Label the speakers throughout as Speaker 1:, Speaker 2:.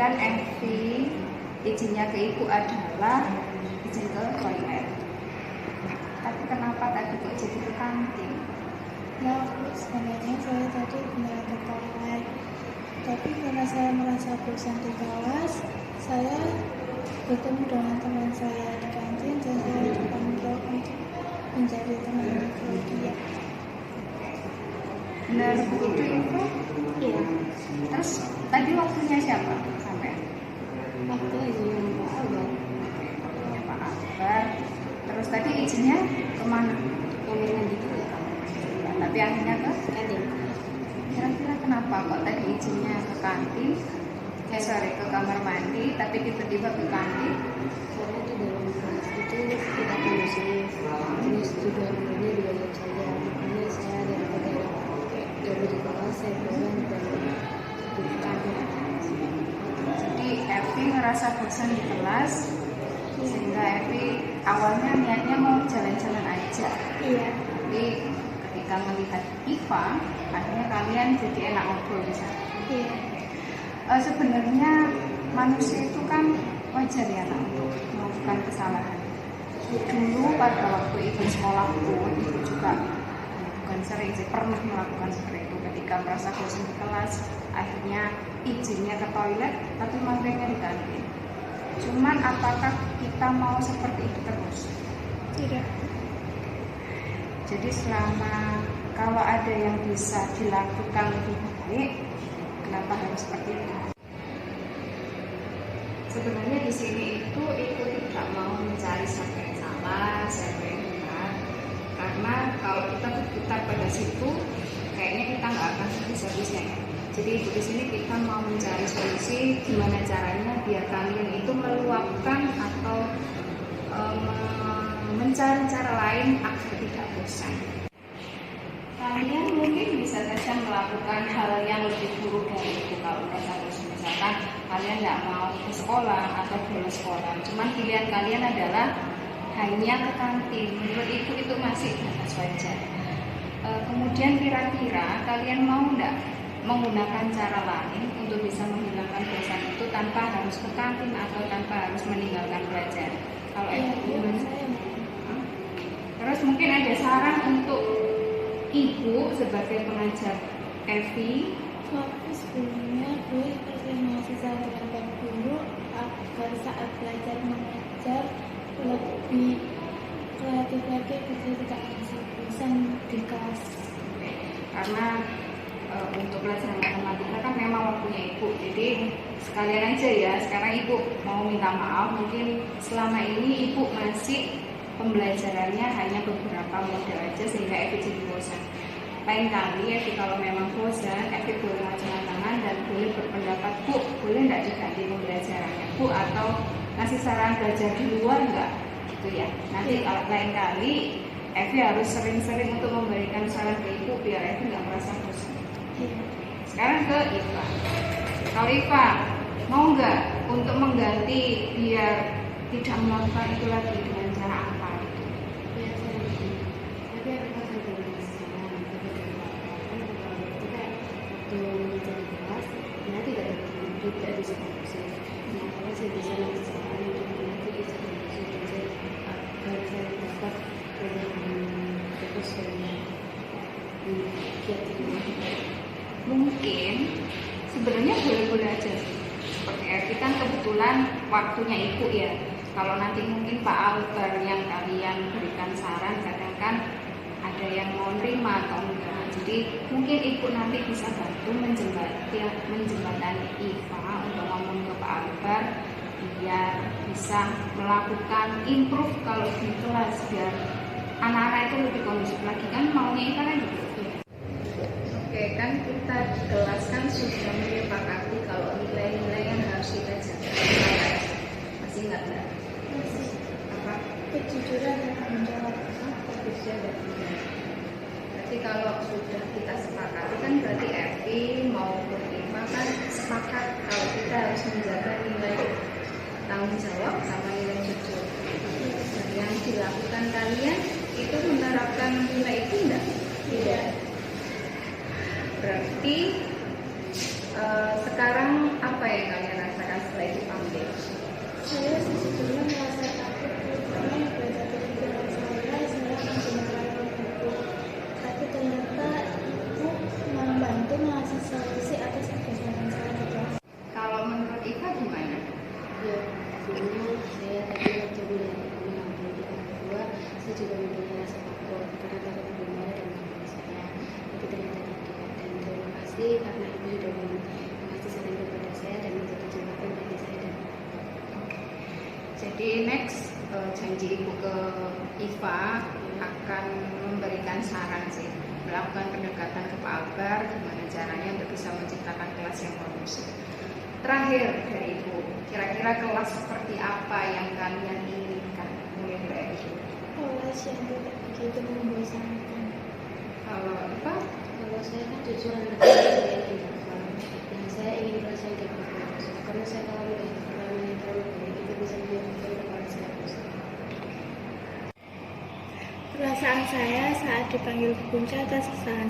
Speaker 1: Kan Evi izinnya ke ibu adalah izin ke toilet. Tapi kenapa tadi kok jadi ke kantin?
Speaker 2: Ya, sebenarnya saya tadi benar ke toilet. Tapi karena saya merasa bosan di kelas, saya bertemu dengan teman saya di kantin dan saya dipanggil untuk menjadi teman dia.
Speaker 1: Benar begitu Ibu?
Speaker 2: Iya.
Speaker 1: Terus tadi waktunya siapa sampai?
Speaker 2: Waktu izinnya Pak Albar.
Speaker 1: Pak Akbar. Terus tadi izinnya kemana?
Speaker 2: Komennya gitu ya.
Speaker 1: Ya, tapi akhirnya ke
Speaker 2: Kantin.
Speaker 1: kira-kira kenapa kok tadi izinnya ke kantin? Ke kamar mandi, tapi tiba-tiba ke kantin?
Speaker 2: Karena di dalam kelas itu tidak kondusif. Terus tujuannya juga jam saja. Makanya saya daripada gabut di kelas, saya pulang dan di kantin.
Speaker 1: Jadi Evi ngerasa bosan di kelas, sehingga Evi awalnya niatnya mau jalan-jalan aja.
Speaker 2: Iya.
Speaker 1: Tapi ketika melihat Iva, akhirnya kalian jadi enak ngobrol di sana.
Speaker 2: Iya.
Speaker 1: Sebenarnya manusia itu kan wajar ya nak untuk melakukan kesalahan. Dulu pada waktu ibu sekolah pun ibu juga bukan sering sih, pernah melakukan seperti itu ketika merasa bosan di kelas, akhirnya izinnya ke toilet tapi maghribnya di kantin. Cuman apakah kita mau seperti itu terus?
Speaker 2: Tidak.
Speaker 1: Jadi selama kalau ada yang bisa dilakukan lebih baik, kenapa harus seperti itu? Sebenarnya di sini itu ibu tidak mau mencari siapa yang salah, siapa yang benar, karena kalau kita berputar pada situ, kayaknya kita nggak akan habis-habisnya. Jadi ibu di sini kita mau mencari solusi gimana caranya biar kalian itu meluapkan atau mencari cara lain agar tidak bosan. Kalian mungkin bisa saja melakukan hal yang lebih buruk dari itu kalau merasa bosan. Misalkan kalian nggak mau ke sekolah atau bolos sekolah, cuman pilihan kalian adalah hanya ke kantin. Menurut ibu itu masih batas wajar. Kemudian kira-kira kalian mau nggak menggunakan cara lain untuk bisa menghilangkan bosan itu tanpa harus ke kantin atau tanpa harus meninggalkan belajar? Kalau ibu, terus mungkin ada saran untuk ibu sebagai pengajar Evi.
Speaker 2: Waktu sebelumnya gue seperti mahasiswa dengan guru agar saat belajar mengajar lebih kreatif lagi, bisa tidak merasa bosan di kelas.
Speaker 1: Karena untuk pelajaran matematika kan memang waktunya ibu, jadi sekalian aja ya. Sekarang ibu mau minta maaf, mungkin selama ini ibu masih pembelajarannya hanya beberapa model aja sehingga Evi jadi bosan. Lain kali Evi kalau memang bosan, Evi boleh ngacung tangan dan boleh berpendapat, Bu, boleh nggak diganti pembelajarannya Bu, atau ngasih saran belajar di luar nggak, gitu ya. Nanti kalau lain kali Evi harus sering-sering untuk memberikan saran ke ibu biar Evi nggak merasa bosan. Sekarang ke Iva. Kalau Iva mau nggak untuk mengganti biar tidak melakukan itu lagi dengan cara apa?
Speaker 2: Tidak bisa kondusif. Nah, kalau saya bisa mengusahakan untuk nanti bisa kondusif agar saya dapat fokus dengan kegiatan ini.
Speaker 1: Mungkin sebenarnya boleh-boleh aja sih. Seperti Evi kan kebetulan waktunya ibu ya. Kalau nanti mungkin Pak Alter yang kalian berikan saran, kadang kan ada yang mau nerima atau enggak. Jadi mungkin ibu nanti bisa bantu menjembatani Iva untuk ngomong ke Pak Alter biar bisa melakukan improve kalau di kelas biar anak-anak itu lebih kondusif lagi, kan maunya Iva kan gitu. Oke, kan kita di kelas kan sudah menyepakati kalau nilai-nilai yang harus kita jawab sama nilai jujur. Yang dilakukan kalian itu menerapkan nilai itu enggak? Tidak. Berarti sekarang apa yang kalian rasakan setelah dipanggil?
Speaker 2: Saya sejujurnya merasa takut karena yang berada di pikiran saya akan dimarahi ibu. Tapi ternyata ibu membantu mengasih solusi atas kebiasaan saya di kelas.
Speaker 1: Kalau menurut Iva gimana?
Speaker 3: Ya, sebelumnya saya tadi waktu mengambil di tahap kedua, saya juga mempunyai rasa takut karena takut ibu marah dan mengambil saya. Tapi ternyata tidak. Dan terima kasih karena ibu sudah mengasih saran kepada saya dan menjadi jembatan bagi saya dan
Speaker 1: Jadi next janji ibu ke Iva akan memberikan saran sih, melakukan pendekatan ke Pak Akbar gimana caranya untuk bisa menciptakan kelas yang kondusif. Terakhir dari ibu, kira-kira kelas seperti apa yang kalian inginkan mulai dari ibu?
Speaker 2: Kelas yang tidak begitu membosankan.
Speaker 1: Kalau Iva?
Speaker 3: kalau saya kan jujur anak saya introvert dan saya ingin kelas yang tidak berlangsung karena saya kalau udah pengalaman yang terlalu baik itu bisa menyebabkan kepala saya pusing.
Speaker 2: Perasaan saya saat dipanggil Bu Punca atas kesalahan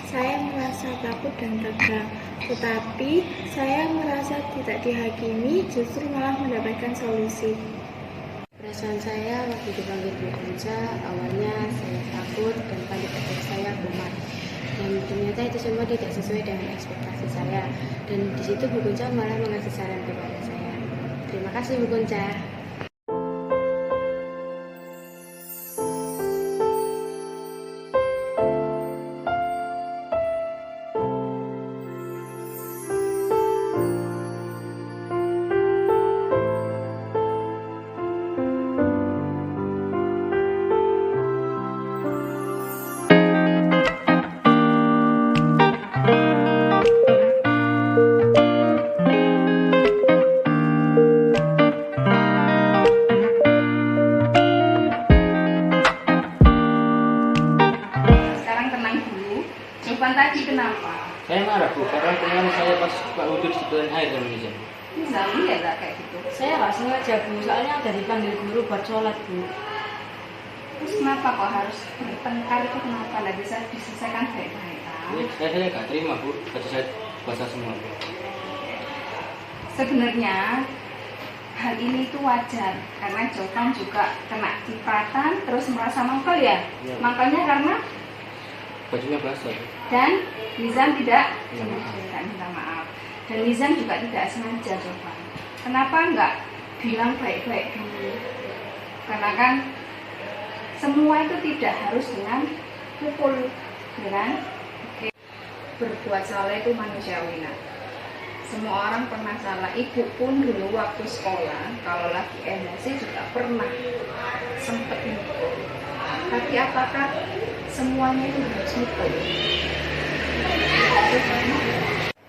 Speaker 2: saya merasa takut dan tegang. Tetapi saya merasa tidak dihakimi, justru malah mendapatkan solusi.
Speaker 3: Perasaan saya waktu dipanggil Bu Punca, awalnya saya takut dan panik attack saya kumat. Dan ternyata itu semua tidak sesuai dengan ekspektasi saya. Dan di situ Bu Punca malah mengasih saran kepada saya. Terima kasih Bu Punca.
Speaker 1: Sekarang tenang dulu. Jawaban tadi kenapa?
Speaker 4: Saya marah Bu, karena kemarin saya pas Pak Wudhu disebutkan air sama Nizam.
Speaker 1: Nizam ya nggak kayak gitu.
Speaker 3: Saya nggak sengaja Bu, soalnya udah dipanggil guru buat sholat Bu.
Speaker 1: Terus kenapa kok harus bertengkar itu kenapa? Nggak bisa diselesaikan baik-baik?
Speaker 4: Saya nggak terima Bu, baca saya baca semua Bu.
Speaker 1: Sebenarnya hal ini itu wajar karena Jovan juga kena cipratan terus merasa mangkel ya.
Speaker 4: Ya.
Speaker 1: Mangkelnya karena
Speaker 4: Bajunya basah Bu.
Speaker 1: dan Nizam tidak
Speaker 4: Minta maaf.
Speaker 1: tidak minta maaf dan Nizam juga tidak sengaja Jovan. Kenapa nggak bilang baik-baik dulu? Karena kan semua itu tidak harus dengan pukul, ya kan? Oke. Berbuat salah itu manusiawi nak. Semua orang pernah salah. Ibu pun dulu waktu sekolah kalau lagi emosi juga pernah sempet mukul. Tapi apakah semuanya itu harus mukul?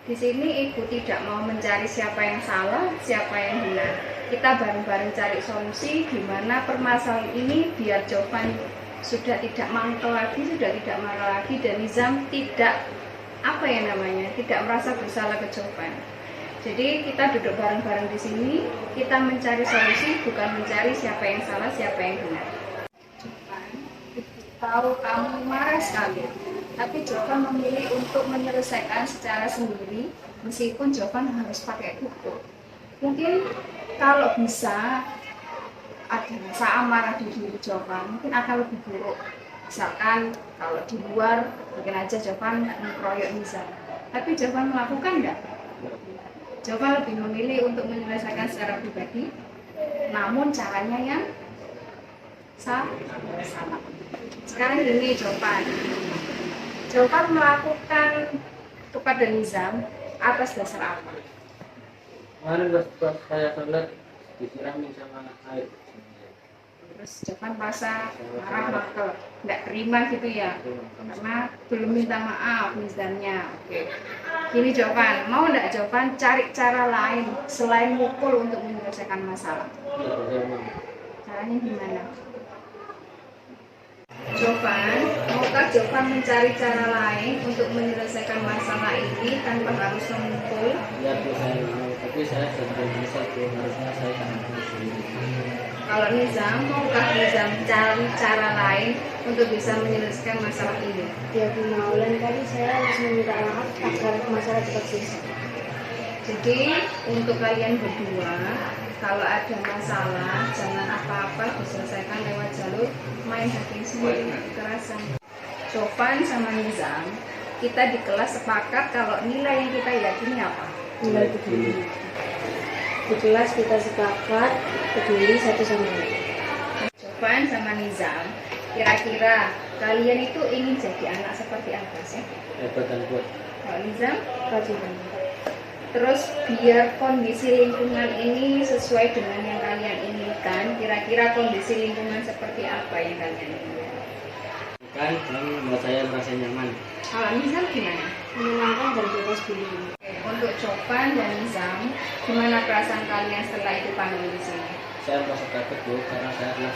Speaker 1: Di sini ibu tidak mau mencari siapa yang salah, siapa yang benar. Kita bareng-bareng cari solusi gimana permasalahan ini biar Jovan sudah tidak mangkel lagi, sudah tidak marah lagi, dan Nizam tidak tidak merasa bersalah ke Jovan. Jadi kita duduk bareng-bareng di sini, kita mencari solusi, bukan mencari siapa yang salah, siapa yang benar. Jovan, ibu tahu kamu marah sekali, tapi Jovan memilih untuk menyelesaikan secara sendiri, meskipun Jovan harus pakai pukul. Mungkin kalau bisa ada rasa amarah di diri Jovan, mungkin akan lebih buruk. Misalkan kalau di luar, mungkin aja Jovan mengkeroyok Nizam. Tapi Jovan melakukan enggak? Jovan lebih memilih untuk menyelesaikan secara pribadi, namun caranya yang sama. Sekarang gini Jovan melakukan kepada Nizam atas dasar apa?
Speaker 4: Kemarin pas saya sholat disiramin sama air.
Speaker 1: Terus Jovan merasa marah mangkel, nggak terima gitu ya, karena belum minta maaf Nizamnya. Oke, gini Jovan, mau nggak Jovan cari cara lain selain mukul untuk menyelesaikan masalah?
Speaker 4: Iya, saya mau.
Speaker 1: Caranya gimana? Jovan, maukah Jovan mencari cara lain untuk menyelesaikan masalah ini tanpa harus memukul?
Speaker 4: Ya Bu, saya mau, tapi saya sudah menyesal Bu, harusnya saya jangan sendiri.
Speaker 1: Kalau Nizam, maukah Nizam cari cara lain untuk bisa menyelesaikan masalah ini?
Speaker 3: Ya Bu, mau lain kali saya harus meminta maaf agar masalah cepat selesai.
Speaker 1: Jadi untuk kalian berdua, kalau ada masalah jangan apa-apa diselesaikan lewat jalur main hakim sendiri, kekerasan. Sofan sama Nizam, kita di kelas sepakat kalau nilai yang kita yakini apa?
Speaker 3: Nilai peduli. Di kelas kita sepakat peduli satu sama lain.
Speaker 1: Sofan sama Nizam, kira-kira kalian itu ingin jadi anak seperti apa sih?
Speaker 4: Hebat dan kuat.
Speaker 1: Kalau Nizam,
Speaker 3: Kewajiban.
Speaker 1: terus biar kondisi lingkungan ini sesuai dengan yang kalian inginkan, kira-kira kondisi lingkungan seperti apa yang kalian inginkan?
Speaker 4: Kan yang membuat saya merasa nyaman.
Speaker 1: Kalau Nizam gimana?
Speaker 3: Menyenangkan dan bebas bullying.
Speaker 1: Untuk Copan dan Nizam, gimana perasaan kalian setelah itu panggil di sini?
Speaker 4: Saya merasa takut Bu, karena saya telah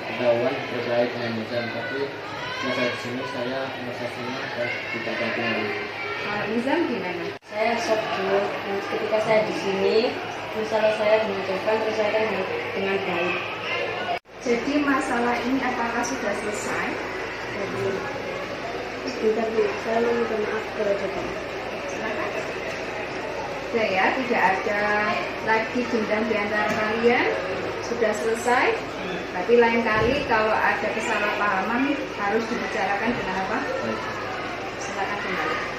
Speaker 4: berdawan berkait dengan Nizam, tapi setelah saya di sini saya merasa senang dan tidak tertinggal.
Speaker 1: Kalau Nizam gimana?
Speaker 3: Saya shock dulu ketika saya di sini, masalah saya dengan Jovan terselesaikan dengan baik.
Speaker 1: Jadi masalah ini apakah sudah selesai?
Speaker 3: Jadi, sebentar Bu, saya mau minta maaf kepada Jovan.
Speaker 1: Silakan. Sudah ya, tidak ada lagi dendam di antara kalian. Sudah selesai. Tapi lain kali kalau ada kesalahpahaman harus dibicarakan dengan apa?
Speaker 4: Baik.
Speaker 1: Silakan kembali.